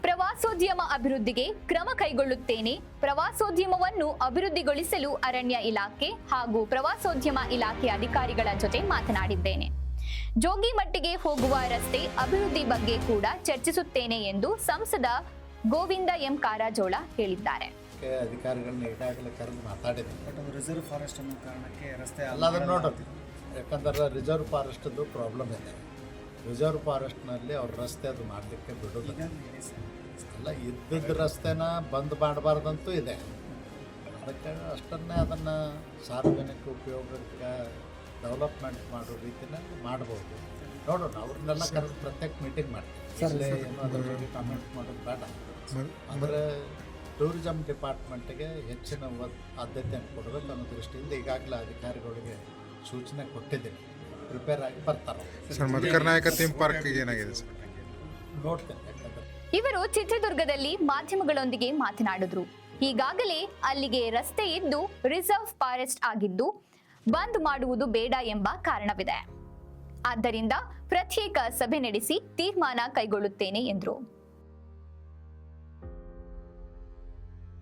ಪ್ರವಾಸೋದ್ಯಮ ಅಭಿವೃದ್ಧಿಗೆ ಕ್ರಮ ಕೈಗೊಳ್ಳುತ್ತೇನೆ. ಪ್ರವಾಸೋದ್ಯಮವನ್ನು ಅಭಿವೃದ್ಧಿಗೊಳಿಸಲು ಅರಣ್ಯ ಇಲಾಖೆ ಹಾಗೂ ಪ್ರವಾಸೋದ್ಯಮ ಇಲಾಖೆ ಅಧಿಕಾರಿಗಳ ಜೊತೆ ಮಾತನಾಡಿದ್ದೇನೆ. ಜೋಗಿಮಟ್ಟಿಗೆ ಹೋಗುವ ರಸ್ತೆ ಅಭಿವೃದ್ಧಿ ಬಗ್ಗೆ ಕೂಡ ಚರ್ಚಿಸುತ್ತೇನೆ ಎಂದು ಸಂಸದ ಗೋವಿಂದ ಎಂ ಕಾರಜೋಳ ಹೇಳಿದ್ದಾರೆ. ಅಧಿಕಾರಿಗಳನ್ನ ಈಗಾಗಲೇ ಕರೆದು ಮಾತಾಡಿದೆ. ರಿಸರ್ವ್ ಫಾರೆಸ್ಟ್ ಅನ್ನೋ ಕಾರಣಕ್ಕೆ ರಸ್ತೆ ಎಲ್ಲದನ್ನು ನೋಡೋದು. ಯಾಕಂದ್ರೆ ರಿಸರ್ವ್ ಫಾರೆಸ್ಟದ್ದು ಪ್ರಾಬ್ಲಮ್ ಇದೆ. ರಿಸರ್ವ್ ಫಾರೆಸ್ಟ್ನಲ್ಲಿ ಅವ್ರ ರಸ್ತೆ ಅದು ಮಾಡಲಿಕ್ಕೆ ಬಿಡೋದಿಲ್ಲ. ಎಲ್ಲ ಇದ್ದದ್ದು ರಸ್ತೆನ ಬಂದ್ ಮಾಡಬಾರ್ದಂತೂ ಇದೆ. ಅದಕ್ಕೆ ಅಷ್ಟನ್ನೇ ಅದನ್ನು ಸಾರ್ವಜನಿಕ ಉಪಯೋಗಕ್ಕೆ ಡೆವಲಪ್ಮೆಂಟ್ ಮಾಡೋ ರೀತಿಯಲ್ಲಿ ಮಾಡ್ಬೋದು. ನೋಡೋಣ, ಅವ್ರನ್ನೆಲ್ಲ ಕರೆದು ಪ್ರತ್ಯೇಕ ಮೀಟಿಂಗ್ ಮಾಡ್ತೀವಿ. ಏನು ಅದ್ರ ಬಗ್ಗೆ ಕಾಮೆಂಟ್ ಮಾಡೋದು ಬೇಡ. ಅಂದರೆ ಟೂರಿಸಂ ಡಿಪಾರ್ಟ್ಮೆಂಟ್ಗೆ ಹೆಚ್ಚಿನ ಆದ್ಯತೆಯನ್ನು ಕೊಡಬೇಕು ಅನ್ನೋ ದೃಷ್ಟಿಯಿಂದ ಈಗಾಗಲೇ ಅಧಿಕಾರಿಗಳಿಗೆ ಸೂಚನೆ ಕೊಟ್ಟಿದ್ದೀನಿ. ಪ್ರಿಪೇರ್ ಆಗಿ ಬರ್ತಾರೆ. ನೋಡ್ತೇನೆ. ಇವರು ಚಿತ್ರದುರ್ಗದಲ್ಲಿ ಮಾಧ್ಯಮಗಳೊಂದಿಗೆ ಮಾತನಾಡಿದ್ರು. ಈಗಾಗಲೇ ಅಲ್ಲಿಗೆ ರಸ್ತೆ ಇದ್ದು ರಿಸರ್ವ್ ಫಾರೆಸ್ಟ್ ಆಗಿದ್ದು ಬಂದ್ ಮಾಡುವುದು ಬೇಡ ಎಂಬ ಕಾರಣವಿದೆ. ಆದ್ದರಿಂದ ಪ್ರತ್ಯೇಕ ಸಭೆ ನಡೆಸಿ ತೀರ್ಮಾನ ಕೈಗೊಳ್ಳುತ್ತೇನೆ ಎಂದರು.